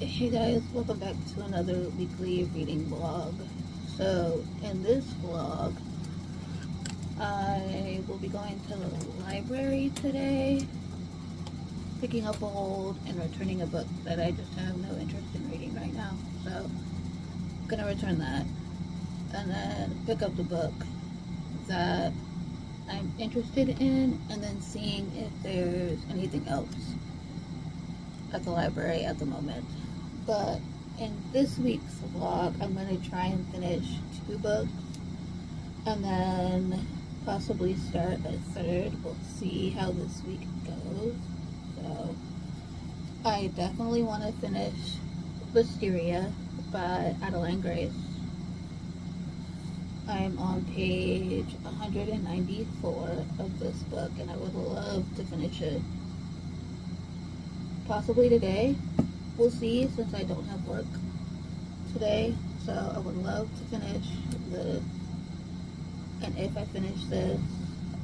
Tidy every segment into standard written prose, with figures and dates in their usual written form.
Hey guys, welcome back to another weekly reading vlog. So, in this vlog, I will be going to the library today, picking up a hold and returning a book that I just have no interest in reading right now. So, I'm gonna return that and then pick up the book that I'm interested in and then seeing if there's anything else at the library at the moment. But in this week's vlog, I'm going to try and finish 2 books and then possibly start a third. We'll see how this week goes. So, I definitely want to finish Wisteria by Adeline Grace. I'm on page 194 of this book and I would love to finish it. Possibly today. We'll see, since I don't have work today. So I would love to finish this. And if I finish this,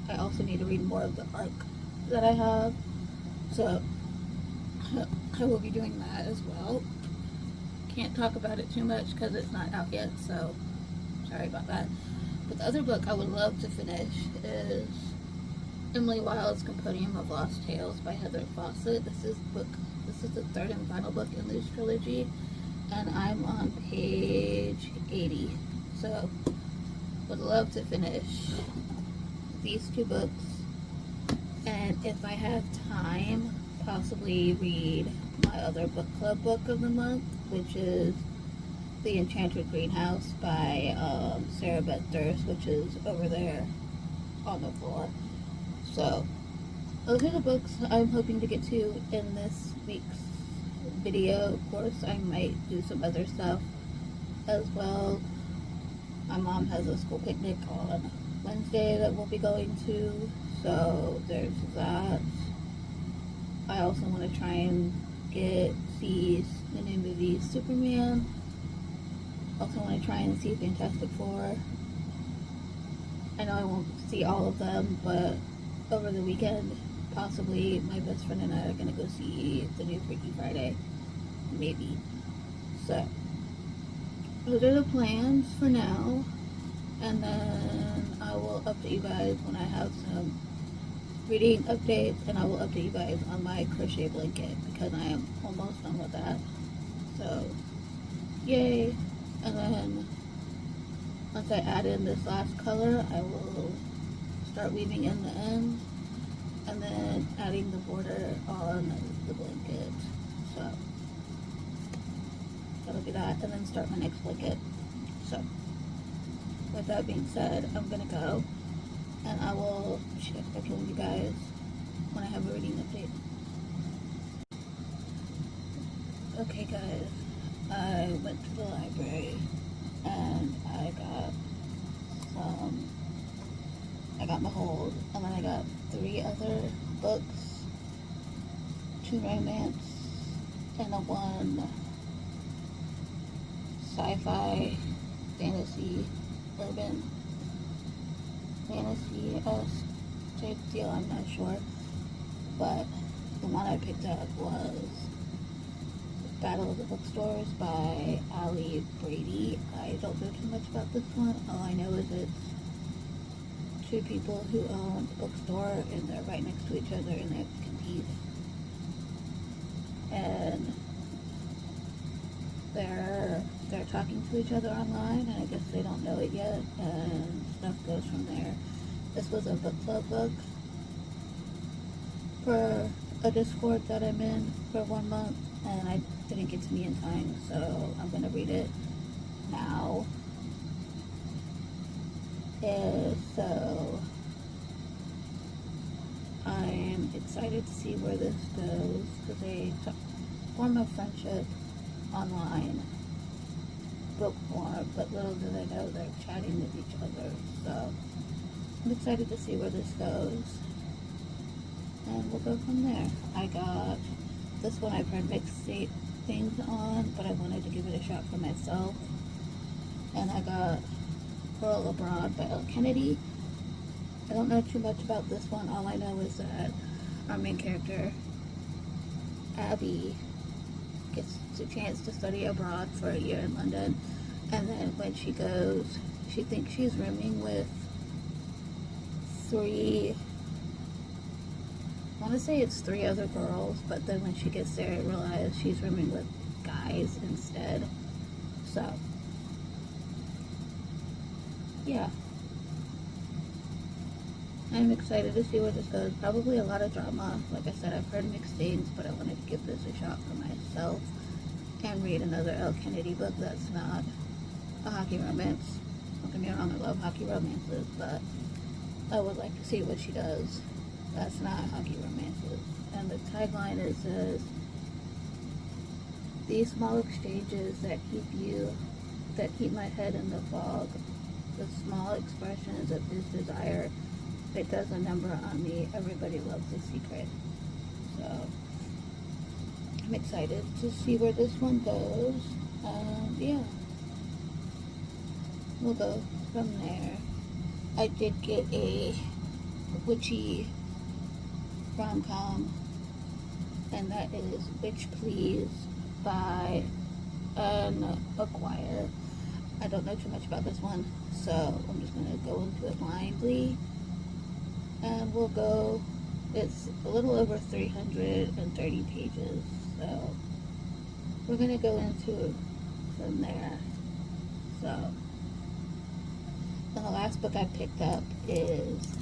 I also need to read more of the arc that I have. So I will be doing that as well. Can't talk about it too much because it's not out yet, so sorry about that. But the other book I would love to finish is Emily Wilde's Compendium of Lost Tales by Heather Fawcett. This is the third and final book in this trilogy, and I'm on page 80. So, would love to finish these 2 books, and if I have time, possibly read my other book club book of the month, which is The Enchanted Greenhouse by Sarah Beth Durst, which is over there on the floor. So, those are the books I'm hoping to get to in this week's video. Of course, I might do some other stuff as well. My mom has a school picnic on Wednesday that we'll be going to, so there's that. I also want to try and see the new movie Superman. Also want to try and see Fantastic Four. I know I won't see all of them, but over the weekend, possibly my best friend and I are going to go see the new Freaky Friday. Maybe. So, those are the plans for now. And then I will update you guys when I have some reading updates. And I will update you guys on my crochet blanket because I am almost done with that. So, yay. And then once I add in this last color, I will start weaving in the ends and then adding the border on the blanket. So that'll be that, and then start my next blanket. So with that being said, I'm gonna go and I will check back in with you guys when I have a reading update. Okay guys, I went to the library and I got my hold, and then I got 3 other books, 2 romance, and a 1 sci-fi, fantasy, urban, fantasy-esque type deal, I'm not sure, but the one I picked up was Battle of the Bookstores by Ali Brady. I don't know too much about this one. All I know is it's 2 people who own a bookstore and they're right next to each other and they have to compete. And they're talking to each other online, and I guess they don't know it yet, and stuff goes from there. This was a book club book for a Discord that I'm in for 1 month, and I didn't get to me in time, so I'm gonna read it now. So I'm excited to see where this goes, because they form a friendship online, book form, but little do they know they're chatting with each other. So I'm excited to see where this goes, and we'll go from there. I got this one. I've heard mixed things on, but I wanted to give it a shot for myself, and I got Pearl Abroad by Elle Kennedy. I don't know too much about this one. All I know is that our main character, Abby, gets a chance to study abroad for a year in London. And then when she goes, she thinks she's rooming with three, I want to say it's three other girls, but then when she gets there, I realize she's rooming with guys instead. So, yeah. I'm excited to see where this goes. Probably a lot of drama. Like I said, I've heard mixed things, but I wanted to give this a shot for myself and read another Elle Kennedy book that's not a hockey romance. Don't get me wrong, I love hockey romances, but I would like to see what she does that's not hockey romances. And the tagline is says, "These small exchanges that keep my head in the fog, the small expressions of his desire, it does a number on me. Everybody loves a secret." So I'm excited to see where this one goes. Yeah, we'll go from there. I did get a witchy rom-com, and that is Witch Please by an Acquire. I don't know too much about this one, so I'm just going to go into it blindly. And we'll go, it's a little over 330 pages, so we're going to go into it from there. So, and the last book I picked up is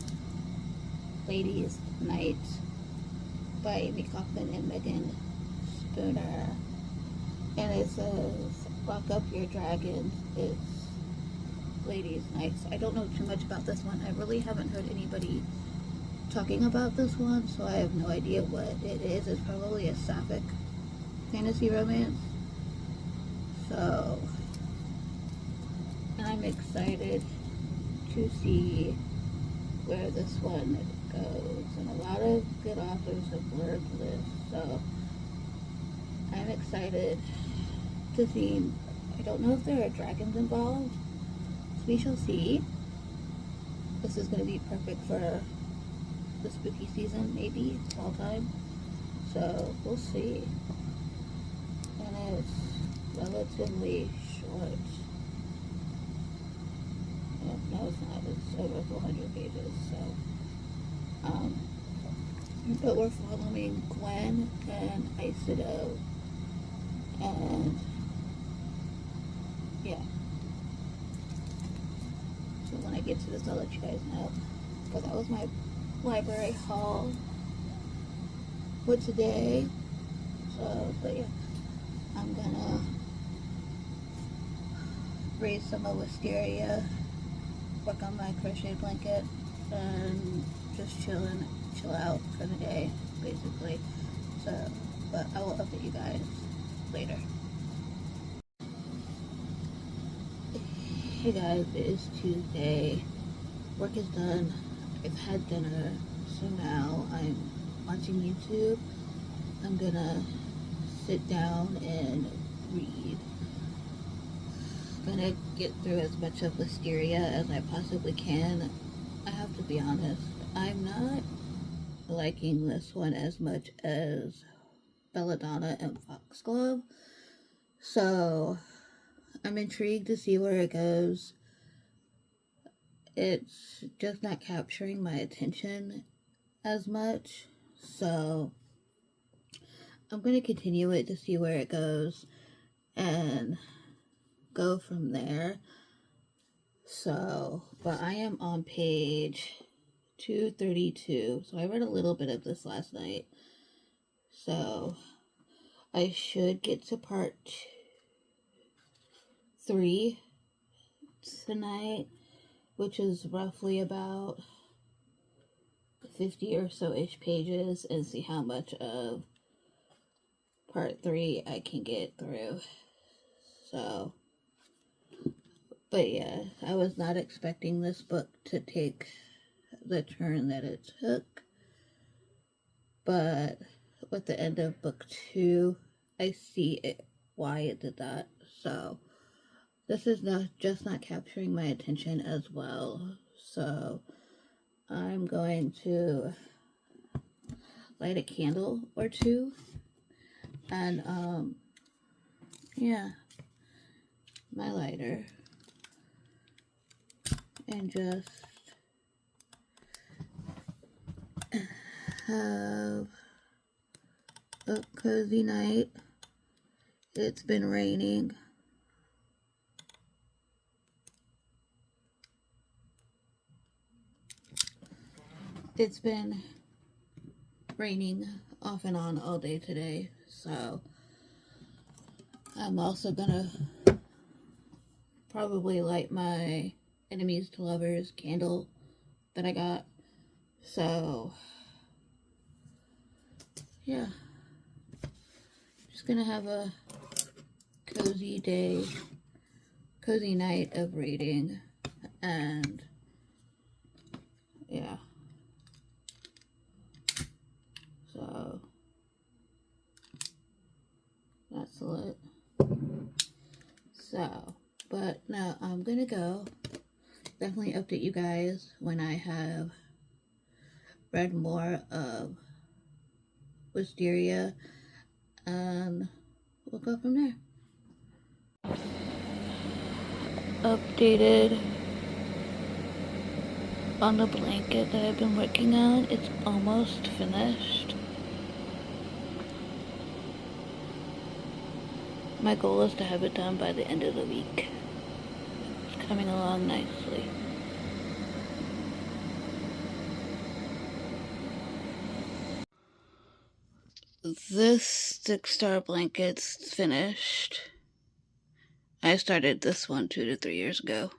Ladies' Night by Amy Kaufman and Megan Spooner. And it says, "Lock up your dragons, it's Ladies' Nights." I don't know too much about this one. I really haven't heard anybody talking about this one, so I have no idea what it is. It's probably a sapphic fantasy romance. So, I'm excited to see where this one goes. And a lot of good authors have blurred this, so I'm excited to see. I don't know if there are dragons involved, so we shall see. This is going to be perfect for the spooky season, maybe fall time. So we'll see. And it's relatively short. Oh, no, it's not. It's over 400 pages. So, but we're following Gwen and Isido, and yeah. So when I get to this, I'll let you guys know. But that was my library haul for today. So, but yeah, I'm gonna raise some of wisteria, work on my crochet blanket, and just chill out for the day, basically. So, but I will update you guys later. Hey guys, it is Tuesday. Work is done. I've had dinner, so now I'm watching YouTube. I'm gonna sit down and read. I'm gonna get through as much of Wisteria as I possibly can. I have to be honest, I'm not liking this one as much as Belladonna and Foxglove, so I'm intrigued to see where it goes. It's just not capturing my attention as much, so I'm going to continue it to see where it goes and go from there. So, but I am on page 232, so I read a little bit of this last night, so I should get to part 3 tonight, which is roughly about 50 or so-ish pages, and see how much of part 3 I can get through. So, but yeah, I was not expecting this book to take the turn that it took, but with the end of book 2, I see it, why it did that. So this is not capturing my attention as well. So I'm going to light a candle or two and yeah, my lighter and just have a cozy night. It's been raining. It's been raining off and on all day today, so I'm also gonna probably light my enemies to lovers candle that I got. So yeah, just gonna have a cozy day, cozy night of reading, and yeah, so that's lit. So, but no, I'm gonna go. Definitely update you guys when I have read more of Wisteria, and we'll go from there. Updated on the blanket that I've been working on. It's almost finished. My goal is to have it done by the end of the week. It's coming along nicely. This 6-star blanket's finished. I started this one 2 to 3 years ago.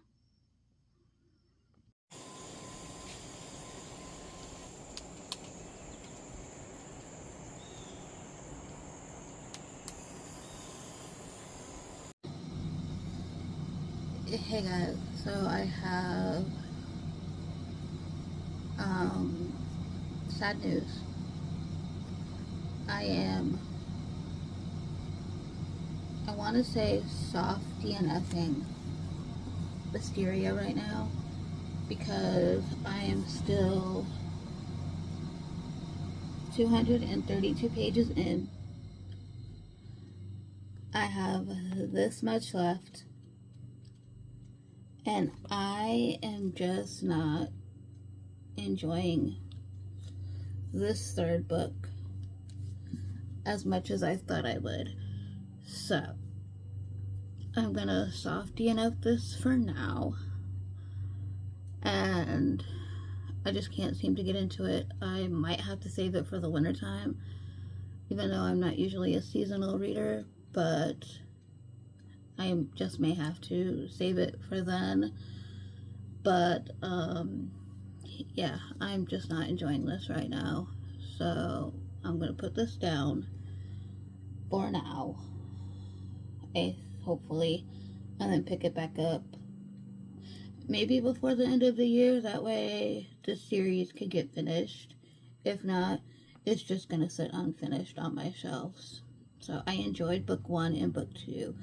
Hey guys, so I have sad news. I want to say soft DNFing Wisteria right now because I am still 232 pages in. I have this much left, and I am just not enjoying this third book as much as I thought I would. So I'm gonna soft DNF this for now, and I just can't seem to get into it. I might have to save it for the winter time, even though I'm not usually a seasonal reader, but I just may have to save it for then. But yeah, I'm just not enjoying this right now, so I'm gonna put this down for now, hopefully, and then pick it back up maybe before the end of the year. That way the series could get finished. If not, it's just gonna sit unfinished on my shelves. So I enjoyed book 1 and book 2.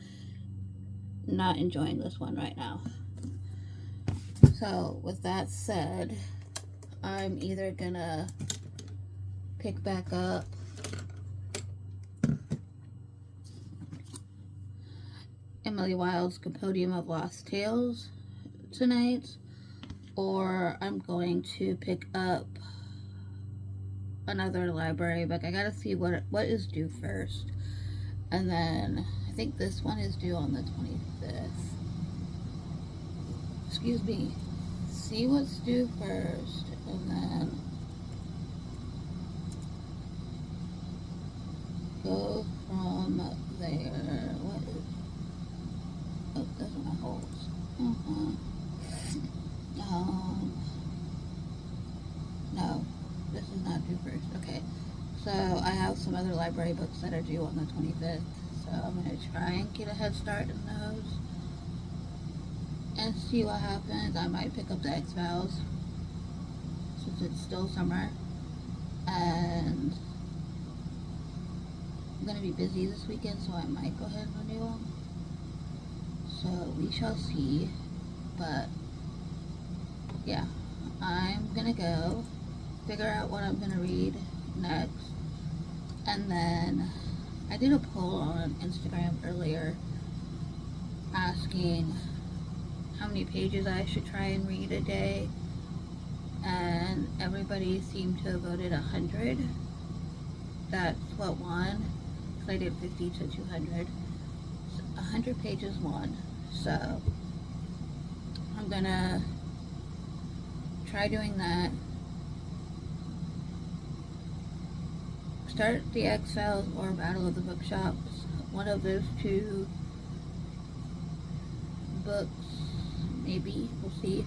Not enjoying this one right now. So with that said, I'm either gonna pick back up Emily Wilde's Compendium of Lost Tales tonight, or I'm going to pick up another library book. I gotta see what is due first, and then I think this one is due on the 25th. Excuse me. See what's due first, and then go from there. What is... Oh, those are my holes. No, this is not due first. Okay, so I have some other library books that are due on the 25th, so I'm going to try and get a head start in those and see what happens. I might pick up the X-Files since it's still summer, and I'm going to be busy this weekend, so I might go ahead and renew them. So we shall see, but yeah, I'm gonna go figure out what I'm gonna read next, and then I did a poll on Instagram earlier asking how many pages I should try and read a day, and everybody seemed to have voted 100. That's what won. I did 50 to 200. 100 pages won. So I'm gonna try doing that. Start the X-Files or Battle of the Bookshops. One of those two books, maybe. We'll see.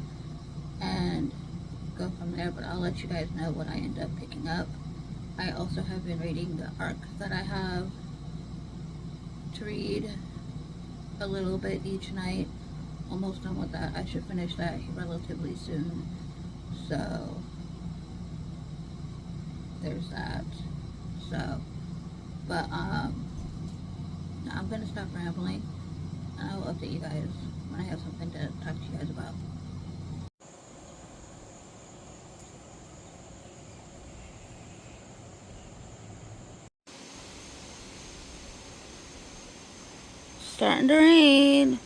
And go from there, but I'll let you guys know what I end up picking up. I also have been reading the arc that I have to read a little bit each night. Almost done with that. I should finish that relatively soon. So there's that. So, but I'm gonna stop rambling, and I will update you guys when I have something to talk to you guys about. Starting to rain.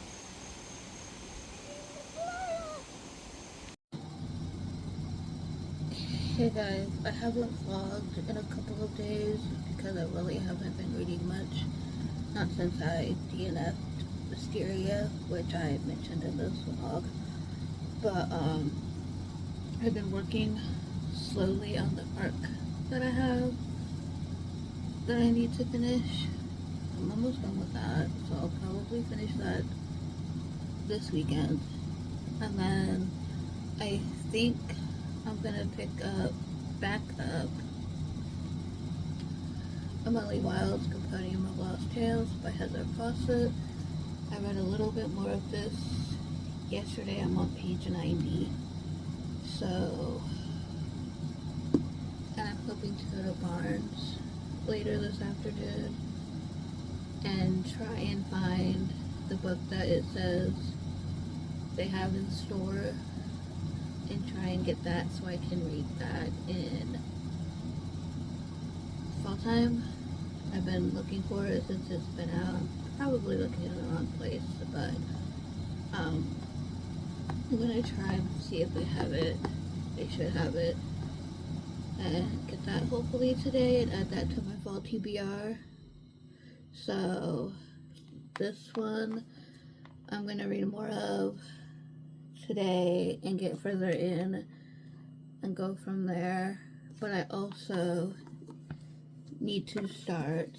Hey guys, I haven't vlogged in a couple of days because I really haven't been reading much. Not since I DNF'd Mysteria, which I mentioned in this vlog. But I've been working slowly on the arc that I have that I need to finish. I'm almost done with that, so I'll probably finish that this weekend. And then I think I'm gonna pick back up Emily Wilde's Compendium of Lost Tales by Heather Fawcett. I read a little bit more of this yesterday. I'm on page 90. So, and I'm hoping to go to Barnes later this afternoon and try and find the book that it says they have in store and try and get that so I can read that in fall time. I've been looking for it since it's been out. I'm probably looking in the wrong place, but I'm gonna try and see if they have it. They should have it. And get that hopefully today and add that to my fall TBR. So this one I'm gonna read more of today and get further in and go from there. But I also need to start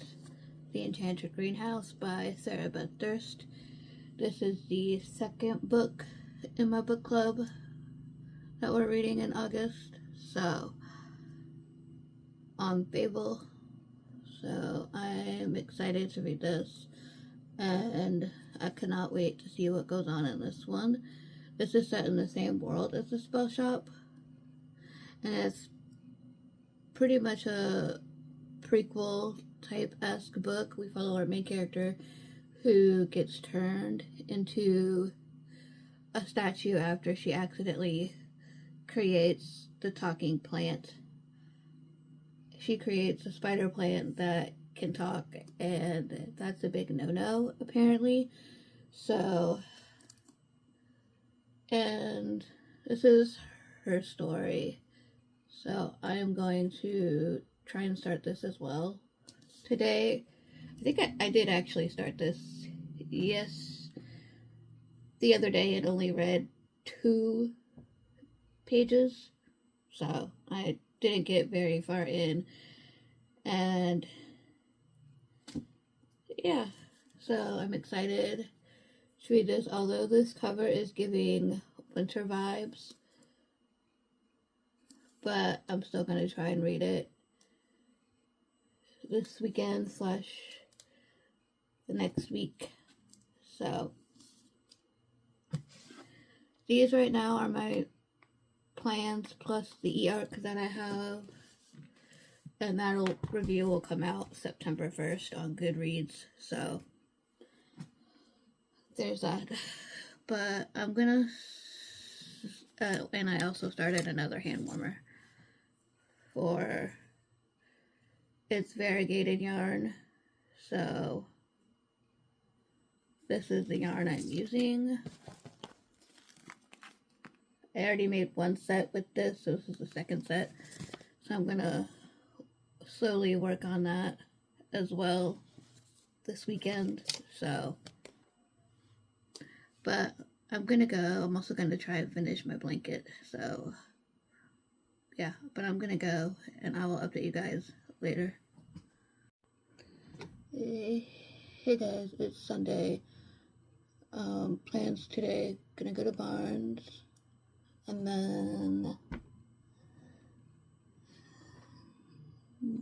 The Enchanted Greenhouse by Sarah Beth Durst. This is the second book in my book club that we're reading in August. So on Babel. So I'm excited to read this, and I cannot wait to see what goes on in this one. This is set in the same world as the Spell Shop, and it's pretty much a prequel type-esque book. We follow our main character who gets turned into a statue after she accidentally creates the talking plant. She creates a spider plant that can talk, and that's a big no-no apparently. So, and this is her story. So I am going to try and start this as well today. I think I did actually start this, yes, the other day. It only read 2 pages, so I didn't get very far in. And yeah, so I'm excited to read this, although this cover is giving winter vibes, but I'm still going to try and read it this weekend / the next week. So these right now are my plans plus the e-arc that I have, and that review will come out September 1st on Goodreads. So there's that. But I'm gonna and I also started another hand warmer for it's variegated yarn. So this is the yarn I'm using. I already made one set with this, so this is the second set. So I'm gonna slowly work on that as well this weekend. So, but I'm gonna go. I'm also gonna try and finish my blanket. So yeah, but I'm gonna go and I will update you guys later. Hey guys, it's Sunday. Plans today, gonna go to Barnes, and then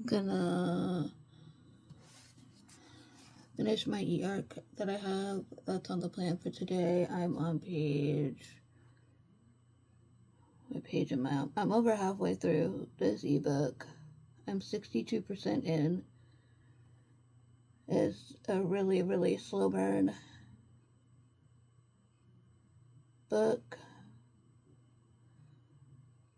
gonna finish my e-arc that I have. That's on the plan for today. I'm on what page am I on? I'm over halfway through this ebook. I'm 62% in. It's a really, really slow burn book.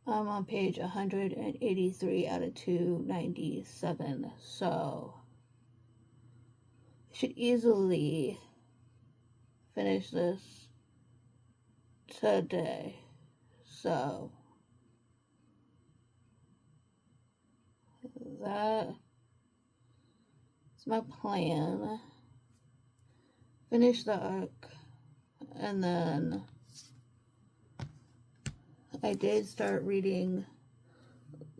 I'm on page 183 out of 297, so I should easily finish this today. So that's my plan. Finish the arc, and then I did start reading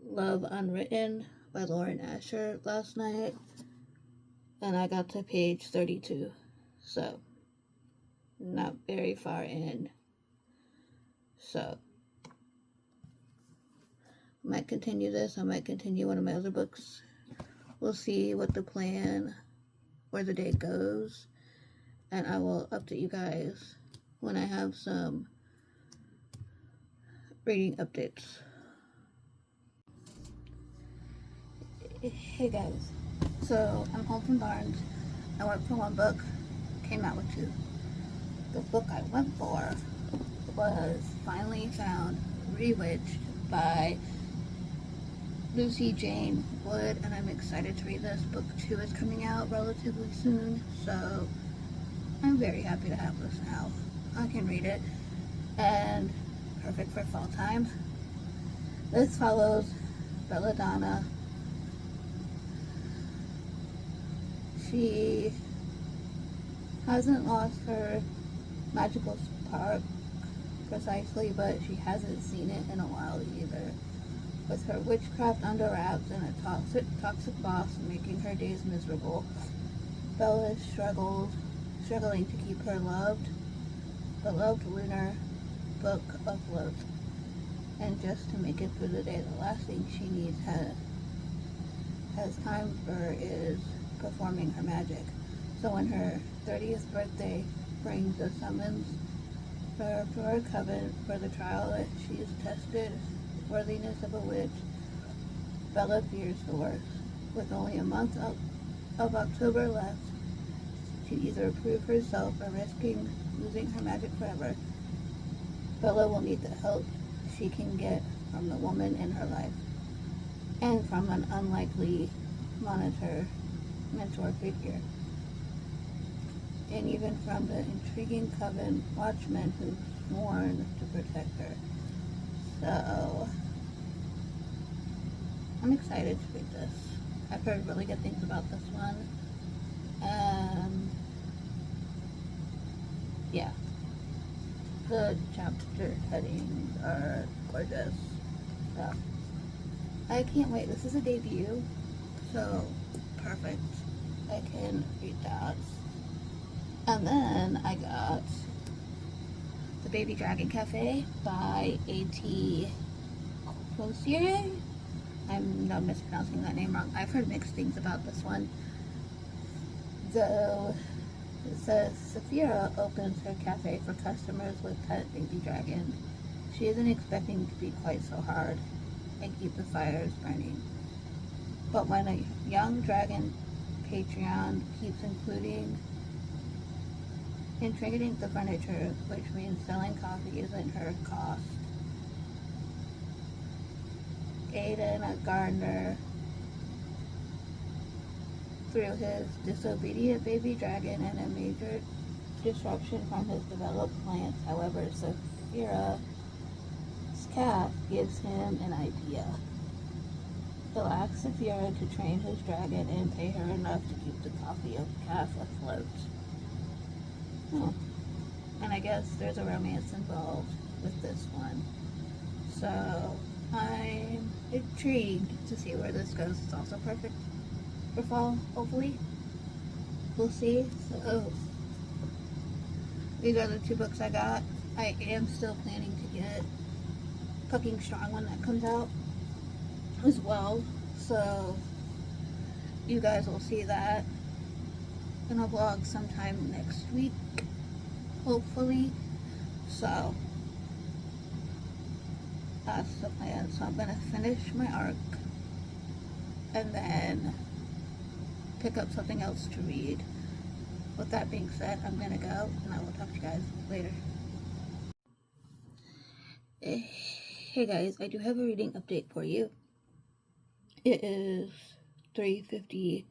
Love Unwritten by Lauren Asher last night, and I got to page 32, so not very far in. So I might continue this. I might continue one of my other books. We'll see what the plan, where the day goes, and I will update you guys when I have some reading updates. Hey guys, so I'm home from Barnes. I went for one book, came out with two. The book I went for was Finally Found Rewitched by Lucy Jane Wood, and I'm excited to read this. Book 2 is coming out relatively soon, so I'm very happy to have this now. I can read it, and perfect for fall time. This follows Belladonna. She hasn't lost her magical spark precisely, but she hasn't seen it in a while either. With her witchcraft under wraps and a toxic boss making her days miserable, Bella is struggling to keep her beloved lunar book afloat. And just to make it through the day, the last thing she needs has time for is performing her magic. So when her 30th birthday brings a summons for her coven for the trial that she is tested worthiness of a witch, Bella fears the worst. With only a month of October left to either prove herself or risking losing her magic forever, Bella will need the help she can get from the woman in her life and from an unlikely mentor figure, and even from the intriguing coven watchmen who've sworn to protect her. So I'm excited to read this. I've heard really good things about this one, and yeah, the chapter headings are gorgeous. So I can't wait. This is a debut, so perfect. I can read that. And then I got The Baby Dragon Cafe by A.T. Cloutier. I'm not mispronouncing that name wrong. I've heard mixed things about this one. Though it says Saphira opens her cafe for customers with pet baby dragons. She isn't expecting to be quite so hard and keep the fires burning. But when a young dragon Patreon keeps intriguing the furniture, which means selling coffee isn't her cost. Aiden, a gardener, through his disobedient baby dragon and a major disruption from his developed plants. However, Saphira's calf gives him an idea. He'll ask Saphira to train his dragon and pay her enough to keep the coffee of calf afloat. Oh. And I guess there's a romance involved with this one. So I'm intrigued to see where this goes. It's also perfect for fall, hopefully. We'll see. So these are the 2 books I got. I am still planning to get Cooking Strong when that comes out as well. So you guys will see that in a vlog sometime next week, hopefully. So that's the plan. So I'm gonna finish my arc and then pick up something else to read. With that being said, I'm gonna go and I will talk to you guys later. Hey guys, I do have a reading update for you. It is 3:50,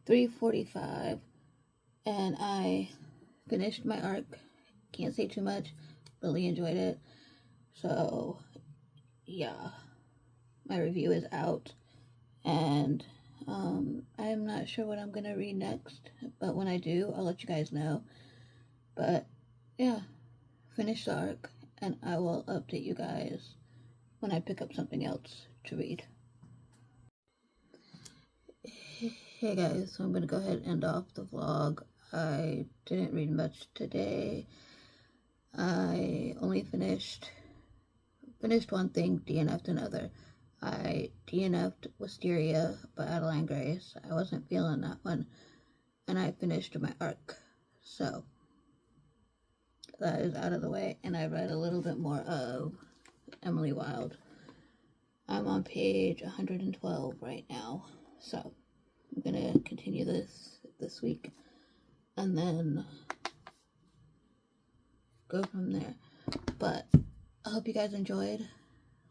3:45, and I finished my arc. Can't say too much. Really enjoyed it. So yeah, my review is out, and I'm not sure what I'm gonna read next, but when I do, I'll let you guys know. But yeah, finish the arc, and I will update you guys when I pick up something else to read. Hey guys, so I'm gonna go ahead and end off the vlog. I didn't read much today. I only finished one thing, DNF'd another. I DNF'd Wisteria by Adeline Grace. I wasn't feeling that one, and I finished my arc. So that is out of the way, and I read a little bit more of Emily Wilde. I'm on page 112 right now, so I'm gonna continue this week and then go from there. But I hope you guys enjoyed.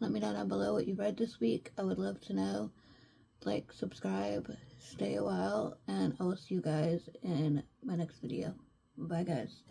Let me know down below what you read this week. I would love to know. Like, subscribe, stay a while, and I will see you guys in my next video. Bye guys.